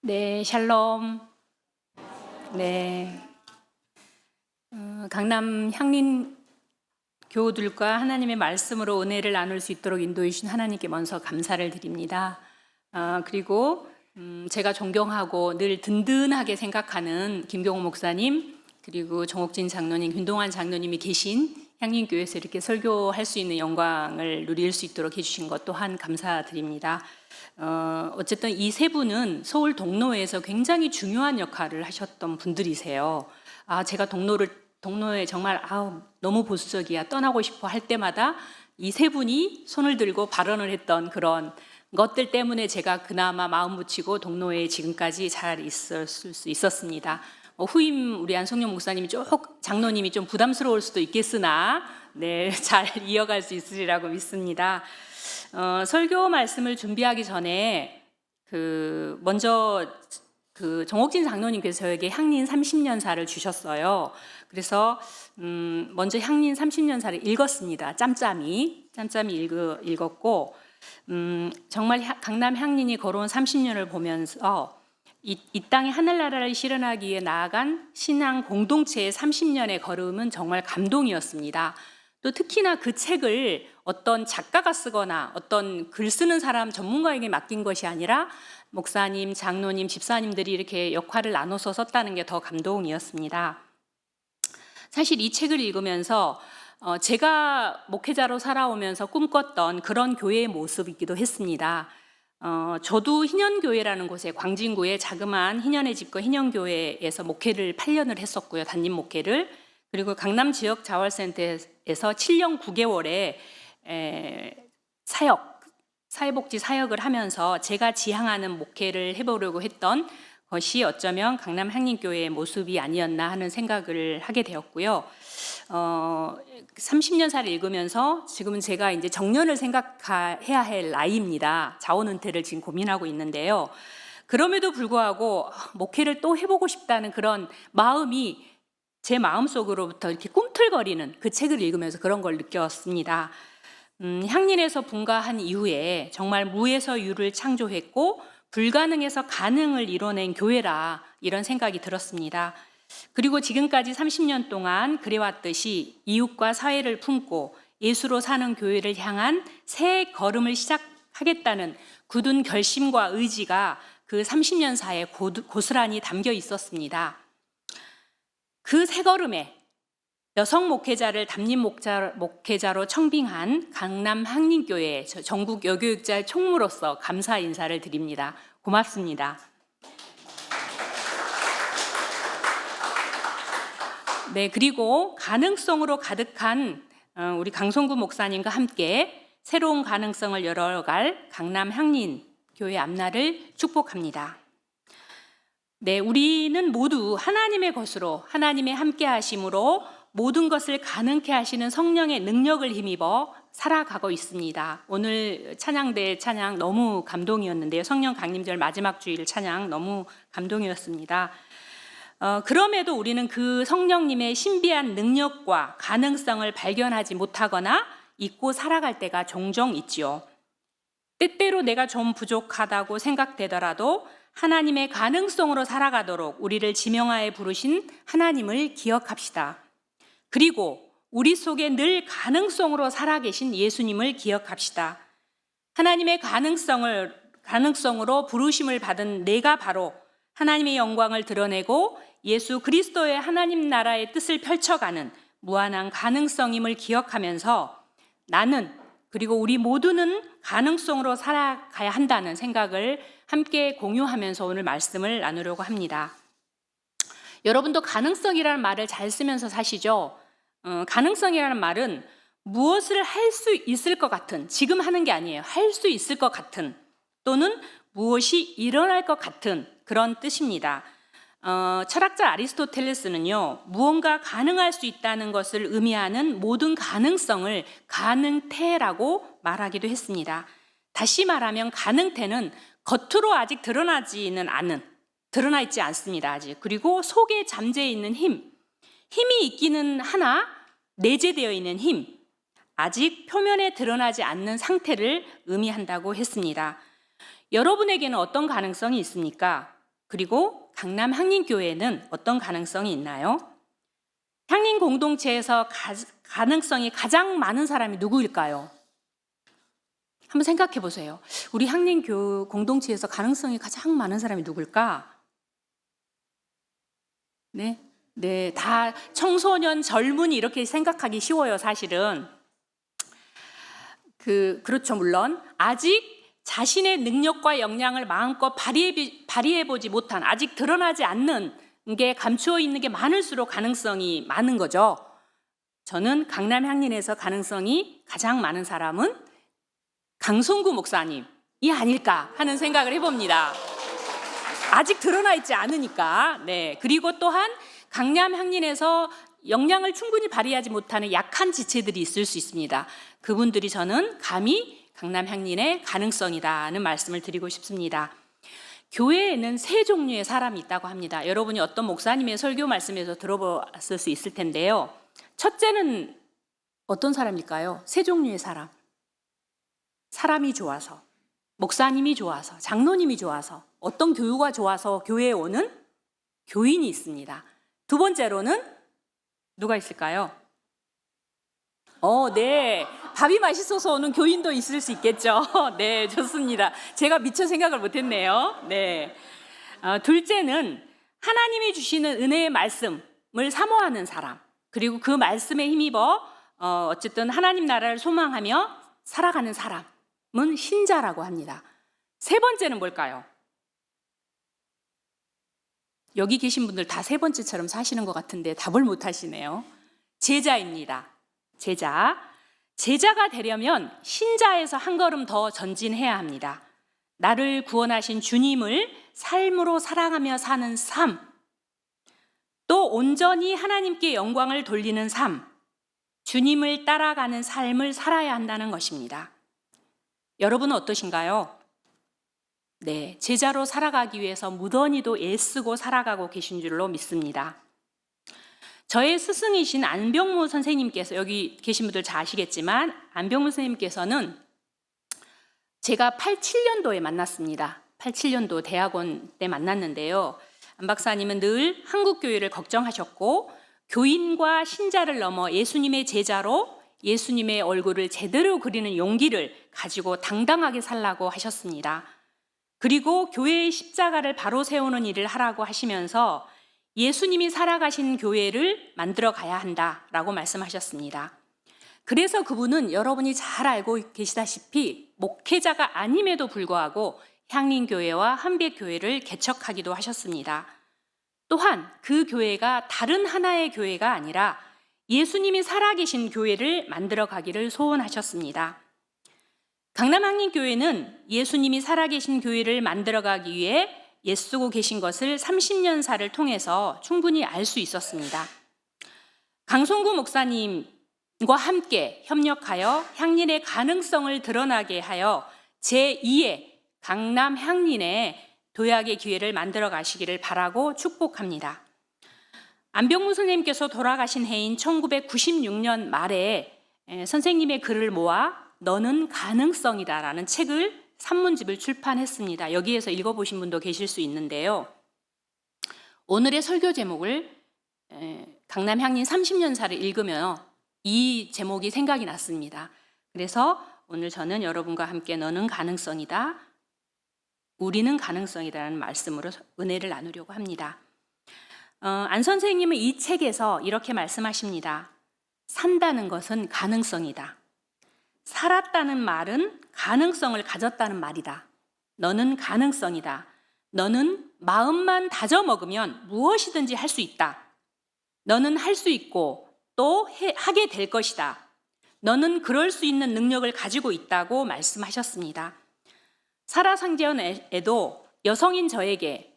네, 샬롬. 네, 강남 향린 교우들과 하나님의 말씀으로 은혜를 나눌 수 있도록 인도해 주신 하나님께 먼저 감사를 드립니다. 그리고 제가 존경하고 늘 든든하게 생각하는 김경호 목사님, 그리고 정옥진 장로님, 윤동환 장로님이 계신 향린교회에서 이렇게 설교할 수 있는 영광을 누릴 수 있도록 해주신 것 또한 감사드립니다. 어쨌든 이 세 분은 서울 동로에서 굉장히 중요한 역할을 하셨던 분들이세요. 제가 동로에 정말 너무 보수적이야, 떠나고 싶어 할 때마다 이 세 분이 손을 들고 발언을 했던 그런 것들 때문에 제가 그나마 마음 붙이고 동로에 지금까지 잘 있을 수 있었습니다. 후임 우리 안성룡 목사님이 장로님이 좀 부담스러울 수도 있겠으나 네, 잘 이어갈 수 있으리라고 믿습니다. 설교 말씀을 준비하기 전에 먼저 정옥진 장로님께서 저에게 향린 30년사를 주셨어요. 그래서 먼저 향린 30년사를 읽었습니다. 짬짬이 읽었고 정말 강남 향린이 걸어온 30년을 보면서 이 땅에 하늘나라를 실현하기 위해 나아간 신앙 공동체의 30년의 걸음은 정말 감동이었습니다. 또 특히나 그 책을 어떤 작가가 쓰거나 어떤 글 쓰는 사람 전문가에게 맡긴 것이 아니라 목사님, 장로님, 집사님들이 이렇게 역할을 나눠서 썼다는 게 더 감동이었습니다. 사실 이 책을 읽으면서 제가 목회자로 살아오면서 꿈꿨던 그런 교회의 모습이기도 했습니다. 저도 희년교회라는 곳에 광진구의 자그마한 희년의 집과 희년교회에서 목회를 8년을 했었고요. 담임 목회를. 그리고 강남 지역 자활센터에서 7년 9개월의 사회복지 사역을 하면서 제가 지향하는 목회를 해보려고 했던 것이 어쩌면 강남 향린교회의 모습이 아니었나 하는 생각을 하게 되었고요. 30년사를 읽으면서 지금은 제가 이제 정년을 생각해야 할 나이입니다. 자원은퇴를 지금 고민하고 있는데요. 그럼에도 불구하고 목회를 또 해보고 싶다는 그런 마음이 제 마음속으로부터 이렇게 꿈틀거리는 그 책을 읽으면서 그런 걸 느꼈습니다. 향린에서 분가한 이후에 정말 무에서 유를 창조했고 불가능에서 가능을 이뤄낸 교회라 이런 생각이 들었습니다. 그리고 지금까지 30년 동안 그래왔듯이 이웃과 사회를 품고 예수로 사는 교회를 향한 새 걸음을 시작하겠다는 굳은 결심과 의지가 그 30년 사이에 고스란히 담겨 있었습니다. 그 새 걸음에 여성 목회자를 담임 목회자로 청빙한 강남 향린교회 전국 여교육자 총무로서 감사 인사를 드립니다. 고맙습니다. 네, 그리고 가능성으로 가득한 우리 강성구 목사님과 함께 새로운 가능성을 열어갈 강남 향린교회 앞날을 축복합니다. 네, 우리는 모두 하나님의 것으로 하나님의 함께 하심으로 모든 것을 가능케 하시는 성령의 능력을 힘입어 살아가고 있습니다. 오늘 찬양대 찬양 너무 감동이었는데요. 성령 강림절 마지막 주일 찬양 너무 감동이었습니다. 그럼에도 우리는 그 성령님의 신비한 능력과 가능성을 발견하지 못하거나 잊고 살아갈 때가 종종 있지요. 때때로 내가 좀 부족하다고 생각되더라도 하나님의 가능성으로 살아가도록 우리를 지명하에 부르신 하나님을 기억합시다. 그리고 우리 속에 늘 가능성으로 살아계신 예수님을 기억합시다. 하나님의 가능성으로 부르심을 받은 내가 바로 하나님의 영광을 드러내고 예수 그리스도의 하나님 나라의 뜻을 펼쳐가는 무한한 가능성임을 기억하면서 나는 그리고 우리 모두는 가능성으로 살아가야 한다는 생각을 함께 공유하면서 오늘 말씀을 나누려고 합니다. 여러분도 가능성이라는 말을 잘 쓰면서 사시죠? 가능성이라는 말은 무엇을 할 수 있을 것 같은, 지금 하는 게 아니에요. 할 수 있을 것 같은 또는 무엇이 일어날 것 같은 그런 뜻입니다. 철학자 아리스토텔레스는요, 무언가 가능할 수 있다는 것을 의미하는 모든 가능성을 가능태라고 말하기도 했습니다. 다시 말하면 가능태는 겉으로 아직 드러나 있지 않습니다. 아직. 그리고 속에 잠재 있는 힘이 있기는 하나 내재되어 있는 힘, 아직 표면에 드러나지 않는 상태를 의미한다고 했습니다. 여러분에게는 어떤 가능성이 있습니까? 그리고 강남 향림교회에는 어떤 가능성이 있나요? 향림 공동체에서 가능성이 가장 많은 사람이 누구일까요? 한번 생각해 보세요. 우리 향림 공동체에서 가능성이 가장 많은 사람이 누굴까? 네, 다 청소년, 젊은이 이렇게 생각하기 쉬워요, 사실은. 그렇죠, 물론. 아직 자신의 능력과 역량을 마음껏 발휘해보지 못한, 아직 드러나지 않는 게 감추어 있는 게 많을수록 가능성이 많은 거죠. 저는 강남 향림에서 가능성이 가장 많은 사람은 강성구 목사님이 아닐까 하는 생각을 해봅니다. 아직 드러나 있지 않으니까. 네. 그리고 또한 강남 향림에서 역량을 충분히 발휘하지 못하는 약한 지체들이 있을 수 있습니다. 그분들이 저는 감히 강남 향림의 가능성이다는 말씀을 드리고 싶습니다. 교회에는 세 종류의 사람이 있다고 합니다. 여러분이 어떤 목사님의 설교 말씀에서 들어봤을 수 있을 텐데요. 첫째는 어떤 사람일까요? 세 종류의 사람. 사람이 좋아서, 목사님이 좋아서, 장로님이 좋아서, 어떤 교우가 좋아서 교회에 오는 교인이 있습니다. 두 번째로는 누가 있을까요? 네. 밥이 맛있어서 오는 교인도 있을 수 있겠죠. 네, 좋습니다. 제가 미처 생각을 못했네요. 네. 둘째는 하나님이 주시는 은혜의 말씀을 사모하는 사람, 그리고 그 말씀에 힘입어 어쨌든 하나님 나라를 소망하며 살아가는 사람은 신자라고 합니다. 세 번째는 뭘까요? 여기 계신 분들 다 세 번째처럼 사시는 것 같은데 답을 못 하시네요. 제자입니다. 제자가 되려면 신자에서 한 걸음 더 전진해야 합니다. 나를 구원하신 주님을 삶으로 살아가며 사는 삶, 또 온전히 하나님께 영광을 돌리는 삶, 주님을 따라가는 삶을 살아야 한다는 것입니다. 여러분은 어떠신가요? 네, 제자로 살아가기 위해서 무던히도 애쓰고 살아가고 계신 줄로 믿습니다. 저의 스승이신 안병무 선생님께서, 여기 계신 분들 잘 아시겠지만 안병무 선생님께서는 제가 87년도에 만났습니다. 87년도 대학원 때 만났는데요. 안 박사님은 늘 한국교회를 걱정하셨고 교인과 신자를 넘어 예수님의 제자로 예수님의 얼굴을 제대로 그리는 용기를 가지고 당당하게 살라고 하셨습니다. 그리고 교회의 십자가를 바로 세우는 일을 하라고 하시면서 예수님이 살아가신 교회를 만들어 가야 한다라고 말씀하셨습니다. 그래서 그분은 여러분이 잘 알고 계시다시피 목회자가 아님에도 불구하고 향림교회와 한백교회를 개척하기도 하셨습니다. 또한 그 교회가 다른 하나의 교회가 아니라 예수님이 살아계신 교회를 만들어 가기를 소원하셨습니다. 강남 향림교회는 예수님이 살아계신 교회를 만들어가기 위해 애쓰고 계신 것을 30년사를 통해서 충분히 알 수 있었습니다. 강성구 목사님과 함께 협력하여 향림의 가능성을 드러나게 하여 제2의 강남 향림의 도약의 기회를 만들어 가시기를 바라고 축복합니다. 안병무 선생님께서 돌아가신 해인 1996년 말에 선생님의 글을 모아 너는 가능성이다라는 책을 산문집을 출판했습니다. 여기에서 읽어보신 분도 계실 수 있는데요. 오늘의 설교 제목을 강남 향림 30년사를 읽으며 이 제목이 생각이 났습니다. 그래서 오늘 저는 여러분과 함께 너는 가능성이다, 우리는 가능성이다라는 말씀으로 은혜를 나누려고 합니다. 안 선생님은 이 책에서 이렇게 말씀하십니다. 산다는 것은 가능성이다. 살았다는 말은 가능성을 가졌다는 말이다. 너는 가능성이다. 너는 마음만 다져 먹으면 무엇이든지 할 수 있다. 너는 할 수 있고 또 하게 될 것이다. 너는 그럴 수 있는 능력을 가지고 있다고 말씀하셨습니다. 살아상전에도 여성인 저에게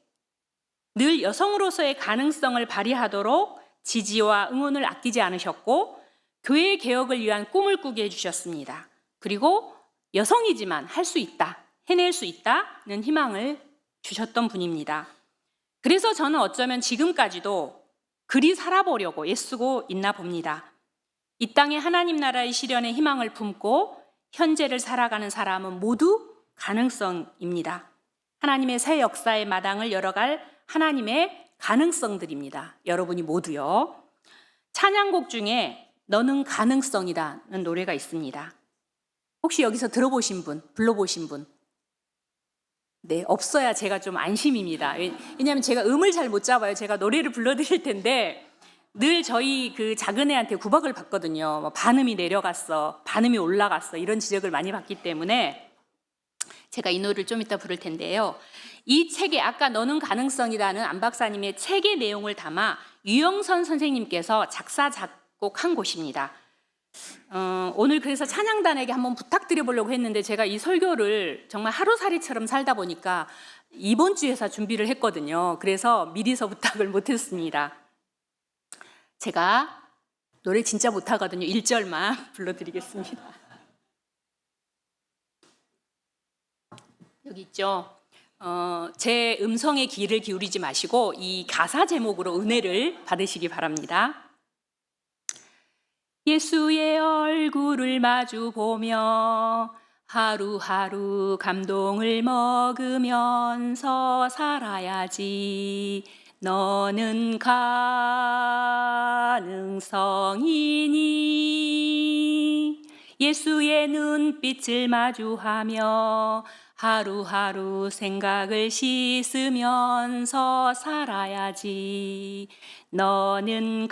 늘 여성으로서의 가능성을 발휘하도록 지지와 응원을 아끼지 않으셨고 교회 개혁을 위한 꿈을 꾸게 해주셨습니다. 그리고 여성이지만 할 수 있다, 해낼 수 있다는 희망을 주셨던 분입니다. 그래서 저는 어쩌면 지금까지도 그리 살아보려고 애쓰고 있나 봅니다. 이 땅에 하나님 나라의 실현의 희망을 품고 현재를 살아가는 사람은 모두 가능성입니다. 하나님의 새 역사의 마당을 열어갈 하나님의 가능성들입니다. 여러분이 모두요. 찬양곡 중에 너는 가능성이다는 노래가 있습니다. 혹시 여기서 들어보신 분, 불러보신 분? 네, 없어야 제가 좀 안심입니다. 왜냐하면 제가 음을 잘 못 잡아요. 제가 노래를 불러드릴 텐데 늘 저희 그 작은 애한테 구박을 받거든요. 뭐 반음이 내려갔어, 반음이 올라갔어, 이런 지적을 많이 받기 때문에 제가 이 노래를 좀 이따 부를 텐데요. 이 책에 아까 너는 가능성이라는 안 박사님의 책의 내용을 담아 유영선 선생님께서 작사 작곡한 곳입니다. 오늘 그래서 찬양단에게 한번 부탁드려 보려고 했는데 제가 이 설교를 정말 하루살이처럼 살다 보니까 이번 주에서 준비를 했거든요. 그래서 미리서 부탁을 못했습니다. 제가 노래 진짜 못하거든요. 1절만 불러드리겠습니다. 여기 있죠. 제 음성에 귀를 기울이지 마시고 이 가사 제목으로 은혜를 받으시기 바랍니다. 예수의 얼굴을 마주 보며 하루하루 감동을 먹으면서 살아야지. 너는 가능성이니 예수의 눈빛을 마주하며 하루하루 생각을 씻으면서 살아야지. 너는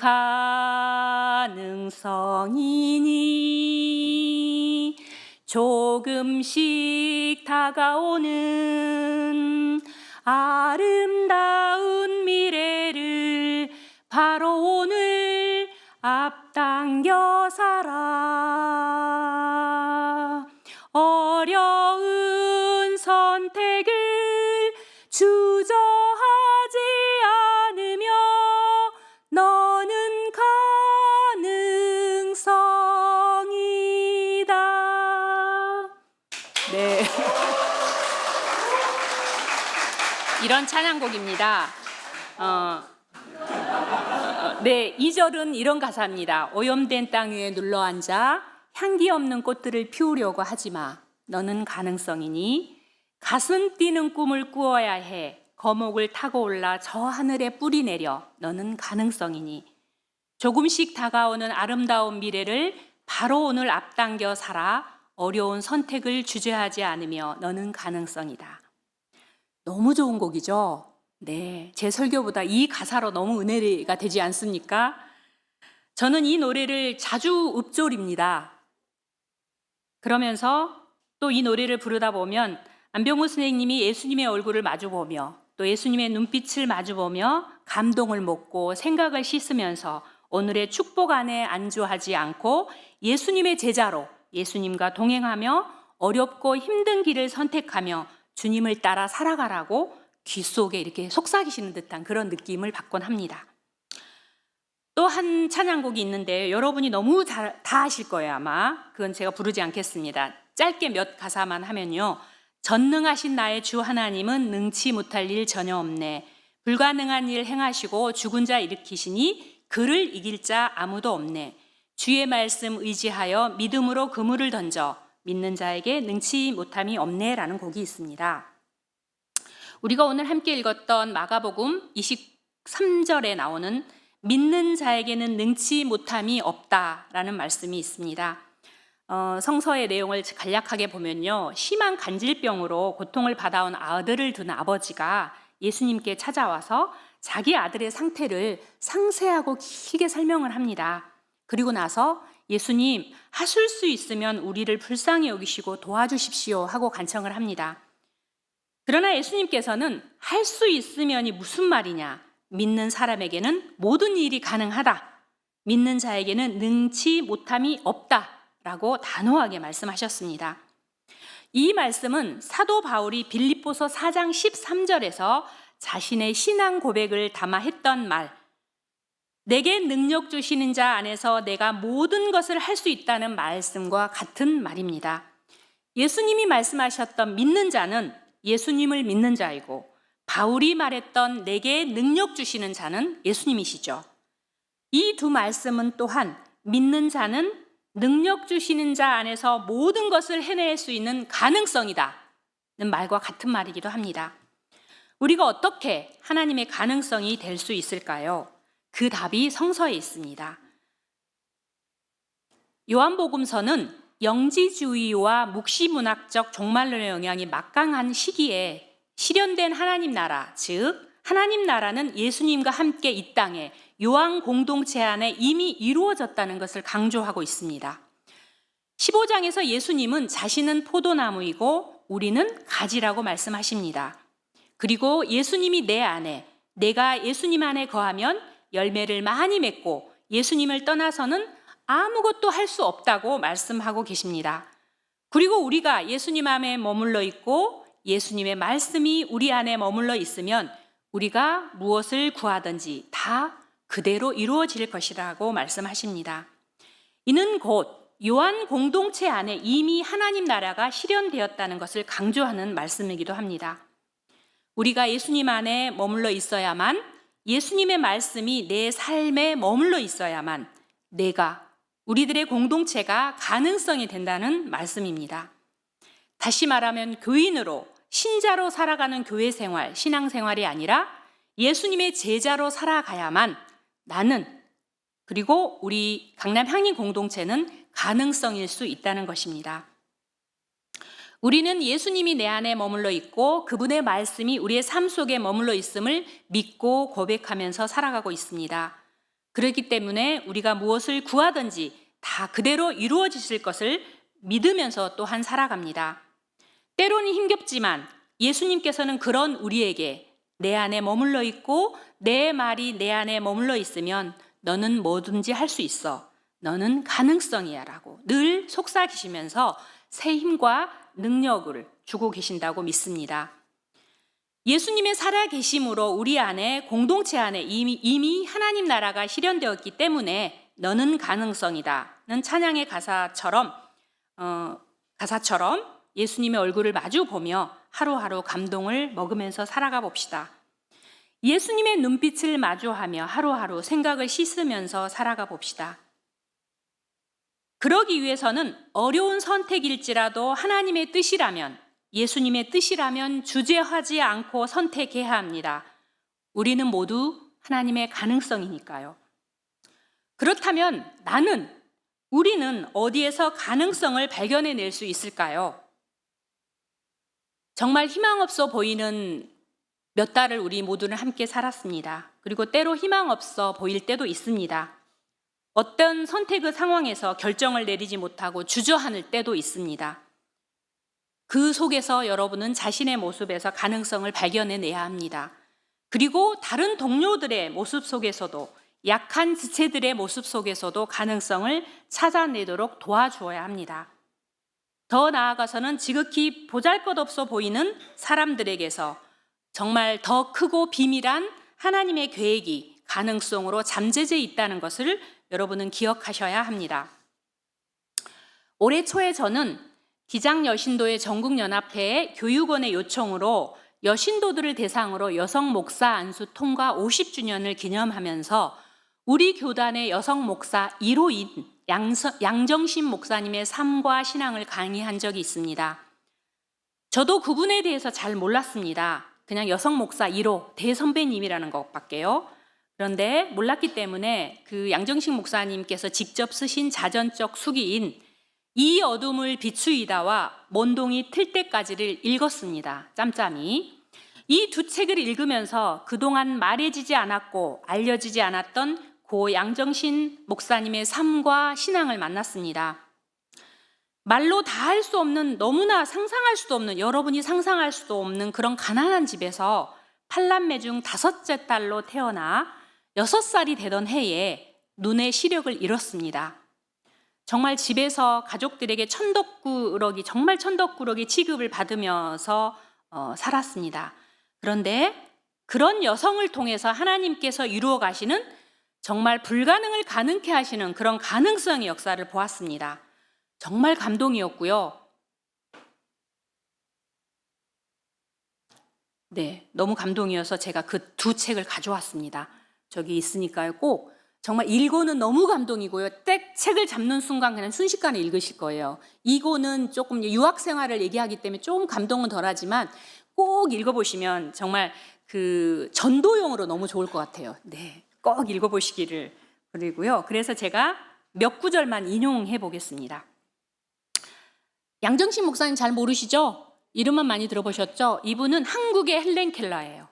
가능성이니 조금씩 다가오는 아름다운 미래를 바로 오늘 앞당겨 살아. 어려운 선택을 주저하지 않으며 너는 가능성이다. 네. 이런 찬양곡입니다. 네, 2절은 이런 가사입니다. 오염된 땅 위에 눌러앉아 향기 없는 꽃들을 피우려고 하지 마. 너는 가능성이니 가슴 뛰는 꿈을 꾸어야 해. 거목을 타고 올라 저 하늘에 뿌리 내려. 너는 가능성이니 조금씩 다가오는 아름다운 미래를 바로 오늘 앞당겨 살아. 어려운 선택을 주저하지 않으며 너는 가능성이다. 너무 좋은 곡이죠? 네, 제 설교보다 이 가사로 너무 은혜가 되지 않습니까? 저는 이 노래를 자주 읊조립니다. 그러면서 또 이 노래를 부르다 보면 안병우 선생님이 예수님의 얼굴을 마주보며 또 예수님의 눈빛을 마주보며 감동을 먹고 생각을 씻으면서 오늘의 축복 안에 안주하지 않고 예수님의 제자로 예수님과 동행하며 어렵고 힘든 길을 선택하며 주님을 따라 살아가라고 귀 속에 이렇게 속삭이시는 듯한 그런 느낌을 받곤 합니다. 또 한 찬양곡이 있는데 여러분이 너무 다 아실 거예요 아마. 그건 제가 부르지 않겠습니다. 짧게 몇 가사만 하면요. 전능하신 나의 주 하나님은 능치 못할 일 전혀 없네. 불가능한 일 행하시고 죽은 자 일으키시니 그를 이길 자 아무도 없네. 주의 말씀 의지하여 믿음으로 그물을 던져 믿는 자에게 능치 못함이 없네 라는 곡이 있습니다. 우리가 오늘 함께 읽었던 마가복음 23절에 나오는 믿는 자에게는 능치 못함이 없다라는 말씀이 있습니다. 성서의 내용을 간략하게 보면요. 심한 간질병으로 고통을 받아온 아들을 둔 아버지가 예수님께 찾아와서 자기 아들의 상태를 상세하고 길게 설명을 합니다. 그리고 나서 예수님, 하실 수 있으면 우리를 불쌍히 여기시고 도와주십시오 하고 간청을 합니다. 그러나 예수님께서는 할 수 있으면이 무슨 말이냐? 믿는 사람에게는 모든 일이 가능하다. 믿는 자에게는 능치 못함이 없다라고 단호하게 말씀하셨습니다. 이 말씀은 사도 바울이 빌립보서 4장 13절에서 자신의 신앙 고백을 담아 했던 말, 내게 능력 주시는 자 안에서 내가 모든 것을 할 수 있다는 말씀과 같은 말입니다. 예수님이 말씀하셨던 믿는 자는 예수님을 믿는 자이고 바울이 말했던 내게 능력 주시는 자는 예수님이시죠. 이 두 말씀은 또한 믿는 자는 능력 주시는 자 안에서 모든 것을 해낼 수 있는 가능성이다는 말과 같은 말이기도 합니다. 우리가 어떻게 하나님의 가능성이 될 수 있을까요? 그 답이 성서에 있습니다. 요한복음서는 영지주의와 묵시문학적 종말론의 영향이 막강한 시기에 실현된 하나님 나라, 즉 하나님 나라는 예수님과 함께 이 땅에 요한 공동체 안에 이미 이루어졌다는 것을 강조하고 있습니다. 15장에서 예수님은 자신은 포도나무이고 우리는 가지라고 말씀하십니다. 그리고 예수님이 내 안에, 내가 예수님 안에 거하면 열매를 많이 맺고 예수님을 떠나서는 아무것도 할 수 없다고 말씀하고 계십니다. 그리고 우리가 예수님 안에 머물러 있고 예수님의 말씀이 우리 안에 머물러 있으면 우리가 무엇을 구하든지 다 그대로 이루어질 것이라고 말씀하십니다. 이는 곧 요한 공동체 안에 이미 하나님 나라가 실현되었다는 것을 강조하는 말씀이기도 합니다. 우리가 예수님 안에 머물러 있어야만, 예수님의 말씀이 내 삶에 머물러 있어야만 우리들의 공동체가 가능성이 된다는 말씀입니다. 다시 말하면 교인으로, 신자로 살아가는 교회 생활, 신앙생활이 아니라 예수님의 제자로 살아가야만 나는, 그리고 우리 강남 향인 공동체는 가능성일 수 있다는 것입니다. 우리는 예수님이 내 안에 머물러 있고 그분의 말씀이 우리의 삶 속에 머물러 있음을 믿고 고백하면서 살아가고 있습니다. 그렇기 때문에 우리가 무엇을 구하든지 다 그대로 이루어지실 것을 믿으면서 또한 살아갑니다. 때로는 힘겹지만 예수님께서는 그런 우리에게 내 안에 머물러 있고 내 말이 내 안에 머물러 있으면 너는 뭐든지 할 수 있어. 너는 가능성이야 라고 늘 속삭이시면서 새 힘과 능력을 주고 계신다고 믿습니다. 예수님의 살아계심으로 우리 안에, 공동체 안에 이미 하나님 나라가 실현되었기 때문에 너는 가능성이다는 찬양의 가사처럼 예수님의 얼굴을 마주 보며 하루하루 감동을 먹으면서 살아가 봅시다. 예수님의 눈빛을 마주하며 하루하루 생각을 씻으면서 살아가 봅시다. 그러기 위해서는 어려운 선택일지라도 하나님의 뜻이라면, 예수님의 뜻이라면 주저하지 않고 선택해야 합니다. 우리는 모두 하나님의 가능성이니까요. 그렇다면 우리는 어디에서 가능성을 발견해낼 수 있을까요? 정말 희망 없어 보이는 몇 달을 우리 모두는 함께 살았습니다. 그리고 때로 희망 없어 보일 때도 있습니다. 어떤 선택의 상황에서 결정을 내리지 못하고 주저하는 때도 있습니다. 그 속에서 여러분은 자신의 모습에서 가능성을 발견해내야 합니다. 그리고 다른 동료들의 모습 속에서도, 약한 지체들의 모습 속에서도 가능성을 찾아내도록 도와주어야 합니다. 더 나아가서는 지극히 보잘것없어 보이는 사람들에게서 정말 더 크고 비밀한 하나님의 계획이 가능성으로 잠재져 있다는 것을 여러분은 기억하셔야 합니다. 올해 초에 저는 기장여신도의 전국연합회의 교육원의 요청으로 여신도들을 대상으로 여성 목사 안수 통과 50주년을 기념하면서 우리 교단의 여성 목사 1호인 양정신 목사님의 삶과 신앙을 강의한 적이 있습니다. 저도 그분에 대해서 잘 몰랐습니다. 그냥 여성 목사 1호 대선배님이라는 것밖에요. 그런데 몰랐기 때문에 그 양정식 목사님께서 직접 쓰신 자전적 수기인 이 어둠을 비추이다와 먼동이 틀 때까지를 읽었습니다. 짬짬이. 이 두 책을 읽으면서 그동안 말해지지 않았고 알려지지 않았던 고 양정신 목사님의 삶과 신앙을 만났습니다. 말로 다 할 수 없는, 너무나 상상할 수도 없는, 여러분이 상상할 수도 없는 그런 가난한 집에서 8남매 중 5째 딸로 태어나 6살이 되던 해에 눈의 시력을 잃었습니다. 정말 집에서 가족들에게 정말 천덕꾸러기 취급을 받으면서 살았습니다. 그런데 그런 여성을 통해서 하나님께서 이루어 가시는 정말 불가능을 가능케 하시는 그런 가능성의 역사를 보았습니다. 정말 감동이었고요. 네, 너무 감동이어서 제가 그 두 책을 가져왔습니다. 저기 있으니까요. 꼭 정말 1권은 너무 감동이고요. 책을 잡는 순간 그냥 순식간에 읽으실 거예요. 2권은 조금 유학 생활을 얘기하기 때문에 조금 감동은 덜하지만 꼭 읽어보시면 정말 그 전도용으로 너무 좋을 것 같아요. 네, 꼭 읽어보시기를 그리고요. 그래서 제가 몇 구절만 인용해 보겠습니다. 양정식 목사님 잘 모르시죠? 이름만 많이 들어보셨죠? 이분은 한국의 헬렌 켈러예요.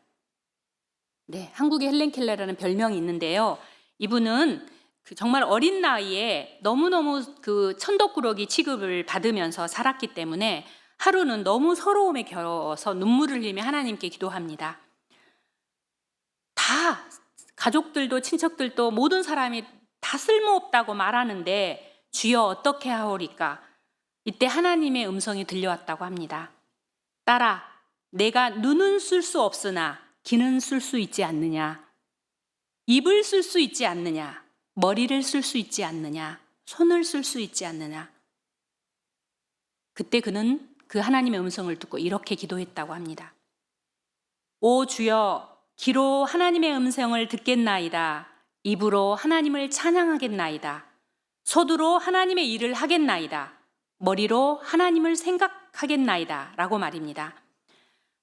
네, 한국의 헬렌 켈러라는 별명이 있는데요. 이분은 정말 어린 나이에 너무너무 그 천덕꾸러기 취급을 받으면서 살았기 때문에 하루는 너무 서러움에 겨워서 눈물을 흘리며 하나님께 기도합니다. 다 가족들도 친척들도 모든 사람이 다 쓸모없다고 말하는데 주여 어떻게 하오리까? 이때 하나님의 음성이 들려왔다고 합니다. 딸아, 내가 눈은 쓸 수 없으나 귀는 쓸 수 있지 않느냐? 입을 쓸 수 있지 않느냐? 머리를 쓸 수 있지 않느냐? 손을 쓸 수 있지 않느냐? 그때 그는 그 하나님의 음성을 듣고 이렇게 기도했다고 합니다. 오 주여, 귀로 하나님의 음성을 듣겠나이다. 입으로 하나님을 찬양하겠나이다. 손으로 하나님의 일을 하겠나이다. 머리로 하나님을 생각하겠나이다. 라고 말입니다.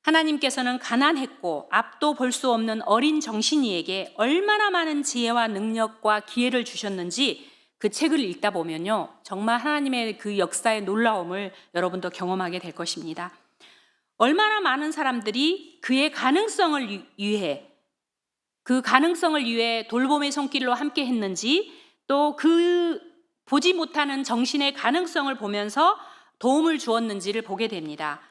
하나님께서는 가난했고 앞도 볼 수 없는 어린 정신이에게 얼마나 많은 지혜와 능력과 기회를 주셨는지 그 책을 읽다 보면요, 정말 하나님의 그 역사의 놀라움을 여러분도 경험하게 될 것입니다. 얼마나 많은 사람들이 그의 가능성을 위해, 그 가능성을 위해 돌봄의 손길로 함께 했는지, 또 그 보지 못하는 정신의 가능성을 보면서 도움을 주었는지를 보게 됩니다.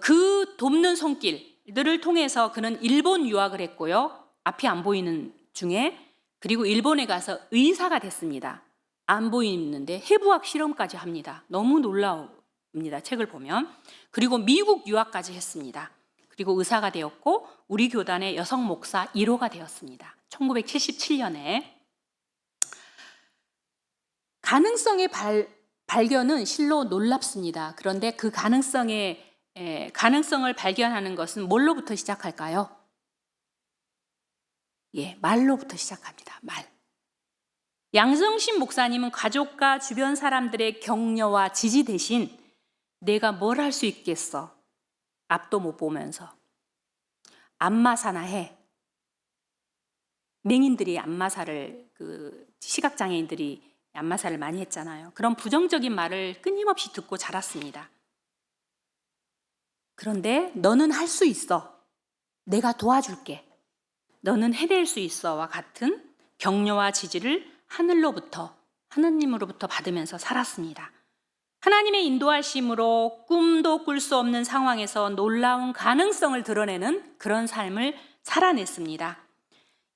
그 돕는 손길들을 통해서 그는 일본 유학을 했고요. 앞이 안 보이는 중에, 그리고 일본에 가서 의사가 됐습니다. 안 보이는데 해부학 실험까지 합니다. 너무 놀라웁니다. 책을 보면. 그리고 미국 유학까지 했습니다. 그리고 의사가 되었고 우리 교단의 여성 목사 1호가 되었습니다. 1977년에. 가능성의 발견은 실로 놀랍습니다. 그런데 그 가능성을 발견하는 것은 뭘로부터 시작할까요? 예, 말로부터 시작합니다. 말. 양정신 목사님은 가족과 주변 사람들의 격려와 지지 대신 내가 뭘 할 수 있겠어? 앞도 못 보면서. 안마사나 해. 맹인들이 안마사를, 시각장애인들이 안마사를 많이 했잖아요. 그런 부정적인 말을 끊임없이 듣고 자랐습니다. 그런데 너는 할 수 있어. 내가 도와줄게. 너는 해낼 수 있어와 같은 격려와 지지를 하느님으로부터 받으면서 살았습니다. 하나님의 인도하심으로 꿈도 꿀 수 없는 상황에서 놀라운 가능성을 드러내는 그런 삶을 살아냈습니다.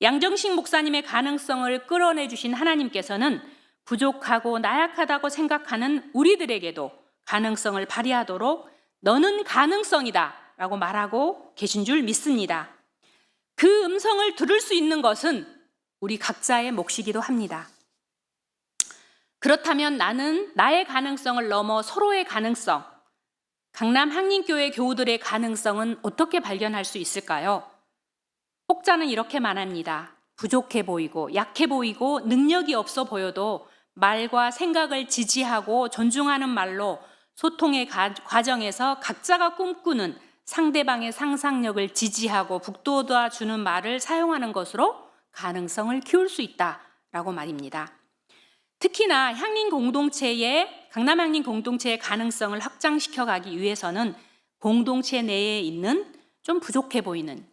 양정식 목사님의 가능성을 끌어내 주신 하나님께서는 부족하고 나약하다고 생각하는 우리들에게도 가능성을 발휘하도록 너는 가능성이다 라고 말하고 계신 줄 믿습니다. 그 음성을 들을 수 있는 것은 우리 각자의 몫이기도 합니다. 그렇다면 나는 나의 가능성을 넘어 서로의 가능성, 강남 한림교회 교우들의 가능성은 어떻게 발견할 수 있을까요? 혹자는 이렇게 말합니다. 부족해 보이고 약해 보이고 능력이 없어 보여도 말과 생각을 지지하고 존중하는 말로 소통의 과정에서 각자가 꿈꾸는 상대방의 상상력을 지지하고 북돋아 주는 말을 사용하는 것으로 가능성을 키울 수 있다라고 말입니다. 특히나 강남 향림 공동체의 가능성을 확장시켜 가기 위해서는 공동체 내에 있는 좀 부족해 보이는,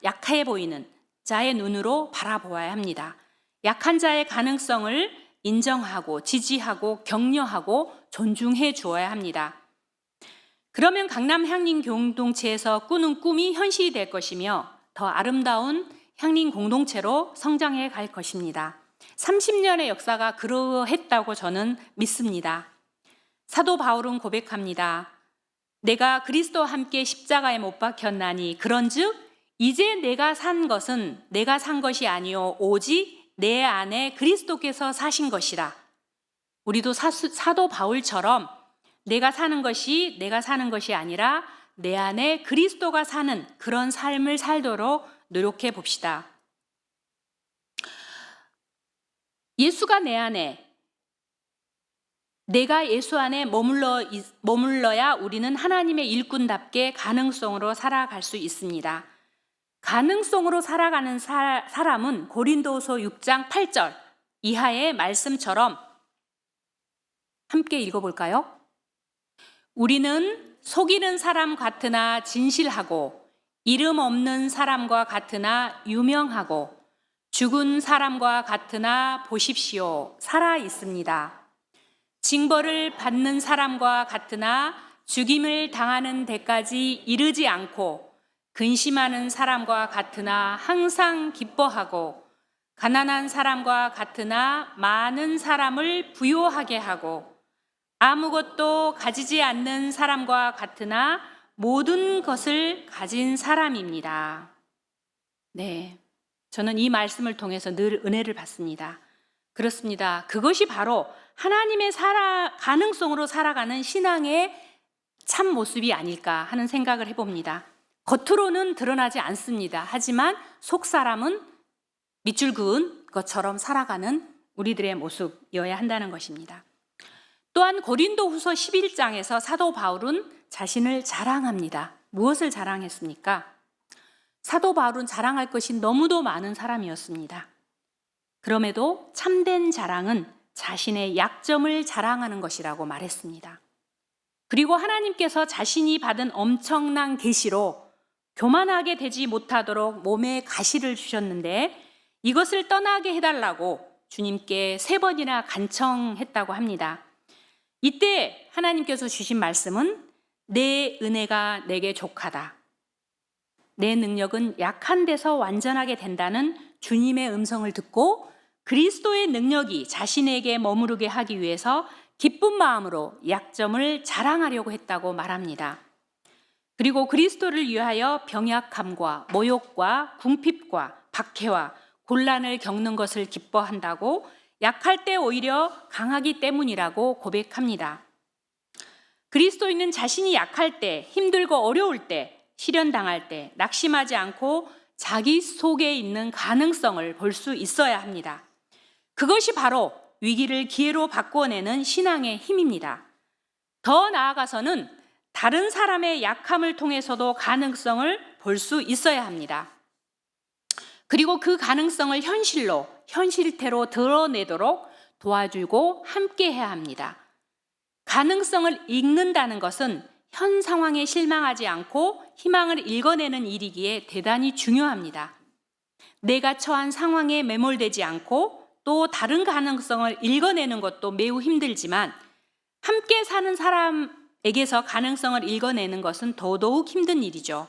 약해 보이는 자의 눈으로 바라보아야 합니다. 약한 자의 가능성을 인정하고 지지하고 격려하고 존중해 주어야 합니다. 그러면 강남 향림 공동체에서 꾸는 꿈이 현실이 될 것이며 더 아름다운 향림 공동체로 성장해 갈 것입니다. 30년의 역사가 그러했다고 저는 믿습니다. 사도 바울은 고백합니다. 내가 그리스도와 함께 십자가에 못 박혔나니 그런즉 이제 내가 산 것은 내가 산 것이 아니요 오직 내 안에 그리스도께서 사신 것이라. 우리도 사도 바울처럼 내가 사는 것이 아니라 내 안에 그리스도가 사는 그런 삶을 살도록 노력해 봅시다. 예수가 내 안에, 내가 예수 안에 머물러야 우리는 하나님의 일꾼답게 가능성으로 살아갈 수 있습니다. 가능성으로 살아가는 사람은 고린도후서 6장 8절 이하의 말씀처럼 함께 읽어볼까요? 우리는 속이는 사람 같으나 진실하고 이름 없는 사람과 같으나 유명하고 죽은 사람과 같으나 보십시오 살아 있습니다. 징벌을 받는 사람과 같으나 죽임을 당하는 데까지 이르지 않고 근심하는 사람과 같으나 항상 기뻐하고 가난한 사람과 같으나 많은 사람을 부요하게 하고 아무것도 가지지 않는 사람과 같으나 모든 것을 가진 사람입니다. 네, 저는 이 말씀을 통해서 늘 은혜를 받습니다. 그렇습니다. 그것이 바로 하나님의 가능성으로 살아가는 신앙의 참 모습이 아닐까 하는 생각을 해봅니다. 겉으로는 드러나지 않습니다. 하지만 속 사람은 밑줄 그은 것처럼 살아가는 우리들의 모습이어야 한다는 것입니다. 또한 고린도후서 11장에서 사도 바울은 자신을 자랑합니다. 무엇을 자랑했습니까? 사도 바울은 자랑할 것이 너무도 많은 사람이었습니다. 그럼에도 참된 자랑은 자신의 약점을 자랑하는 것이라고 말했습니다. 그리고 하나님께서 자신이 받은 엄청난 계시로 교만하게 되지 못하도록 몸에 가시를 주셨는데 이것을 떠나게 해달라고 주님께 3번이나 간청했다고 합니다. 이때 하나님께서 주신 말씀은 내 은혜가 내게 족하다. 내 능력은 약한 데서 완전하게 된다는 주님의 음성을 듣고 그리스도의 능력이 자신에게 머무르게 하기 위해서 기쁜 마음으로 약점을 자랑하려고 했다고 말합니다. 그리고 그리스도를 위하여 병약함과 모욕과 궁핍과 박해와 곤란을 겪는 것을 기뻐한다고 약할 때 오히려 강하기 때문이라고 고백합니다. 그리스도인은 자신이 약할 때, 힘들고 어려울 때, 시련당할 때 낙심하지 않고 자기 속에 있는 가능성을 볼 수 있어야 합니다. 그것이 바로 위기를 기회로 바꿔내는 신앙의 힘입니다. 더 나아가서는 다른 사람의 약함을 통해서도 가능성을 볼 수 있어야 합니다. 그리고 그 가능성을 현실태로 드러내도록 도와주고 함께해야 합니다. 가능성을 읽는다는 것은 현 상황에 실망하지 않고 희망을 읽어내는 일이기에 대단히 중요합니다. 내가 처한 상황에 매몰되지 않고 또 다른 가능성을 읽어내는 것도 매우 힘들지만 함께 사는 사람에게서 가능성을 읽어내는 것은 더더욱 힘든 일이죠.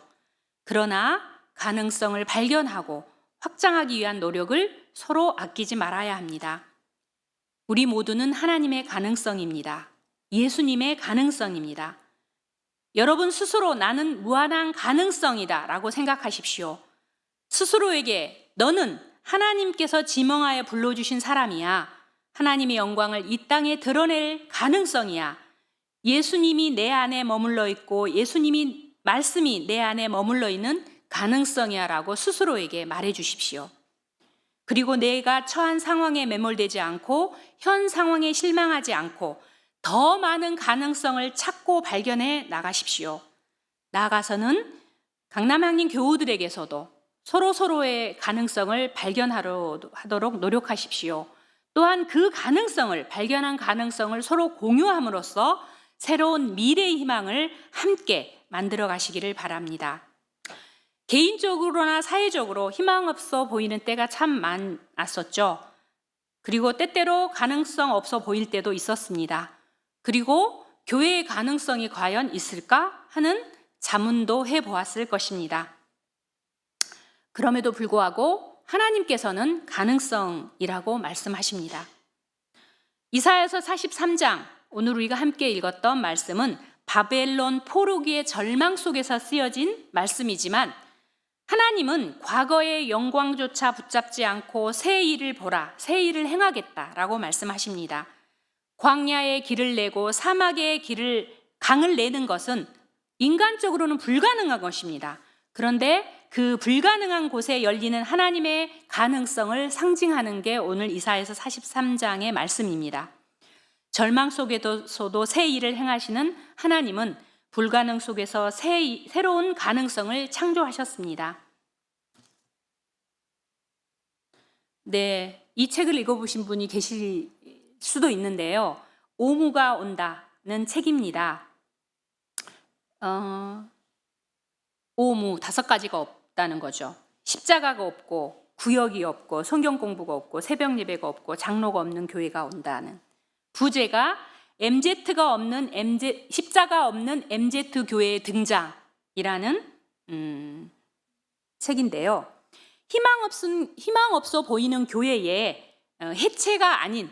그러나 가능성을 발견하고 확장하기 위한 노력을 서로 아끼지 말아야 합니다. 우리 모두는 하나님의 가능성입니다. 예수님의 가능성입니다. 여러분 스스로 나는 무한한 가능성이다 라고 생각하십시오. 스스로에게 너는 하나님께서 지명하여 불러주신 사람이야. 하나님의 영광을 이 땅에 드러낼 가능성이야. 예수님이 내 안에 머물러 있고 예수님이 말씀이 내 안에 머물러 있는 가능성이야 라고 스스로에게 말해 주십시오. 그리고 내가 처한 상황에 매몰되지 않고 현 상황에 실망하지 않고 더 많은 가능성을 찾고 발견해 나가십시오. 나아가서는 강남향림 교우들에게서도 서로의 가능성을 발견하도록 노력하십시오. 또한 그 가능성을, 발견한 가능성을 서로 공유함으로써 새로운 미래의 희망을 함께 만들어 가시기를 바랍니다. 개인적으로나 사회적으로 희망 없어 보이는 때가 참 많았었죠. 그리고 때때로 가능성 없어 보일 때도 있었습니다. 그리고 교회의 가능성이 과연 있을까 하는 자문도 해보았을 것입니다. 그럼에도 불구하고 하나님께서는 가능성이라고 말씀하십니다. 이사야서 43장, 오늘 우리가 함께 읽었던 말씀은 바벨론 포로기의 절망 속에서 쓰여진 말씀이지만 하나님은 과거의 영광조차 붙잡지 않고 새 일을 보라, 새 일을 행하겠다라고 말씀하십니다. 광야의 길을 내고 사막의 강을 내는 것은 인간적으로는 불가능한 것입니다. 그런데 그 불가능한 곳에 열리는 하나님의 가능성을 상징하는 게 오늘 이사야서 43장의 말씀입니다. 절망 속에서도 새 일을 행하시는 하나님은 불가능 속에서 새로운 가능성을 창조하셨습니다. 네, 이 책을 읽어보신 분이 계실 수도 있는데요. 오무가 온다는 책입니다. 오무 5가지가 없다는 거죠. 십자가가 없고 구역이 없고 성경 공부가 없고 새벽 예배가 없고 장로가 없는 교회가 온다는, 부제가 MZ가 없는 십자가 없는 MZ 교회의 등장이라는 책인데요. 희망 없어 보이는 교회에 해체가 아닌,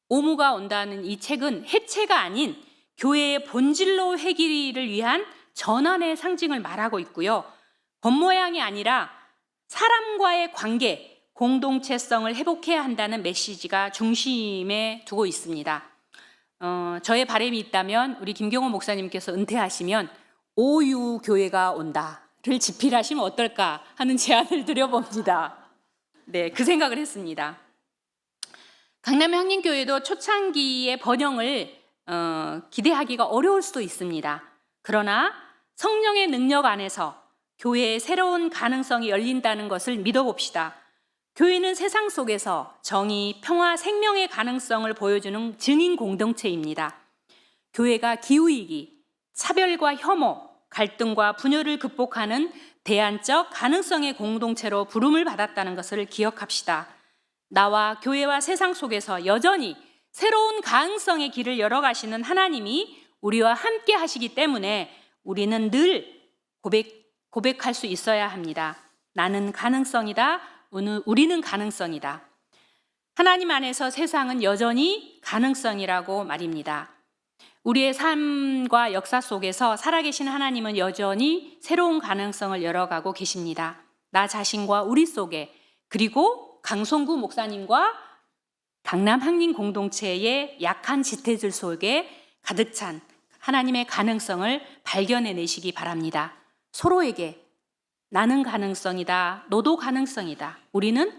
오무가 온다는 이 책은 해체가 아닌 교회의 본질로 회귀를 위한 전환의 상징을 말하고 있고요. 겉모양이 아니라 사람과의 관계, 공동체성을 회복해야 한다는 메시지가 중심에 두고 있습니다. 저의 바람이 있다면 우리 김경호 목사님께서 은퇴하시면 오유 교회가 온다를 집필하시면 어떨까 하는 제안을 드려봅니다. 네, 그 생각을 했습니다. 강남 향림교회도 초창기의 번영을 기대하기가 어려울 수도 있습니다. 그러나 성령의 능력 안에서 교회의 새로운 가능성이 열린다는 것을 믿어봅시다. 교회는 세상 속에서 정의, 평화, 생명의 가능성을 보여주는 증인 공동체입니다. 교회가 기후위기, 차별과 혐오, 갈등과 분열을 극복하는 대안적 가능성의 공동체로 부름을 받았다는 것을 기억합시다. 나와 교회와 세상 속에서 여전히 새로운 가능성의 길을 열어가시는 하나님이 우리와 함께 하시기 때문에 우리는 늘 고백할 수 있어야 합니다. 나는 가능성이다. 우리는 가능성이다. 하나님 안에서 세상은 여전히 가능성이라고 말입니다. 우리의 삶과 역사 속에서 살아계신 하나님은 여전히 새로운 가능성을 열어가고 계십니다. 나 자신과 우리 속에, 그리고 강성구 목사님과 강남 향림 공동체의 약한 지태들 속에 가득 찬 하나님의 가능성을 발견해내시기 바랍니다. 서로에게 나는 가능성이다, 너도 가능성이다, 우리는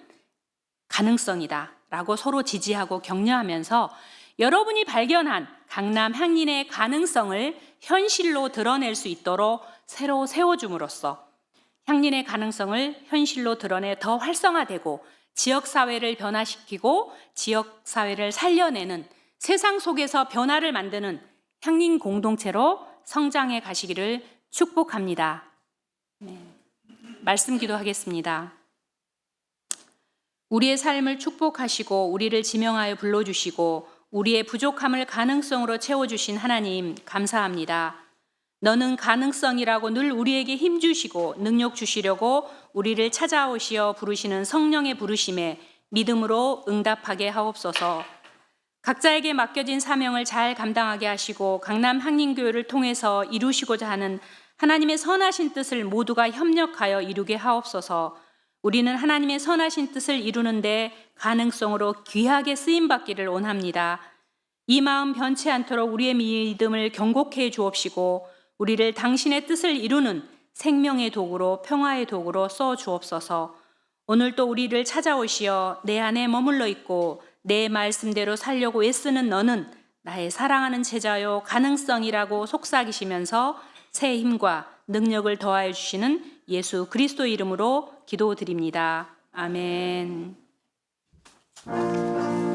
가능성이다 라고 서로 지지하고 격려하면서 여러분이 발견한 강남 향림의 가능성을 현실로 드러낼 수 있도록 새로 세워줌으로써 향림의 가능성을 현실로 드러내 더 활성화되고 지역사회를 변화시키고 지역사회를 살려내는, 세상 속에서 변화를 만드는 향림 공동체로 성장해 가시기를 축복합니다. 네. 말씀 기도하겠습니다. 우리의 삶을 축복하시고 우리를 지명하여 불러주시고 우리의 부족함을 가능성으로 채워주신 하나님 감사합니다. 너는 가능성이라고 늘 우리에게 힘주시고 능력 주시려고 우리를 찾아오시어 부르시는 성령의 부르심에 믿음으로 응답하게 하옵소서. 각자에게 맡겨진 사명을 잘 감당하게 하시고 강남 향림교회를 통해서 이루시고자 하는 하나님의 선하신 뜻을 모두가 협력하여 이루게 하옵소서. 우리는 하나님의 선하신 뜻을 이루는데 가능성으로 귀하게 쓰임받기를 원합니다. 이 마음 변치 않도록 우리의 믿음을 견고케 해 주옵시고 우리를 당신의 뜻을 이루는 생명의 도구로, 평화의 도구로 써 주옵소서. 오늘도 우리를 찾아오시어 내 안에 머물러 있고 내 말씀대로 살려고 애쓰는 너는 나의 사랑하는 제자요 가능성이라고 속삭이시면서 새 힘과 능력을 더하여 주시는 예수 그리스도 이름으로 기도드립니다. 아멘.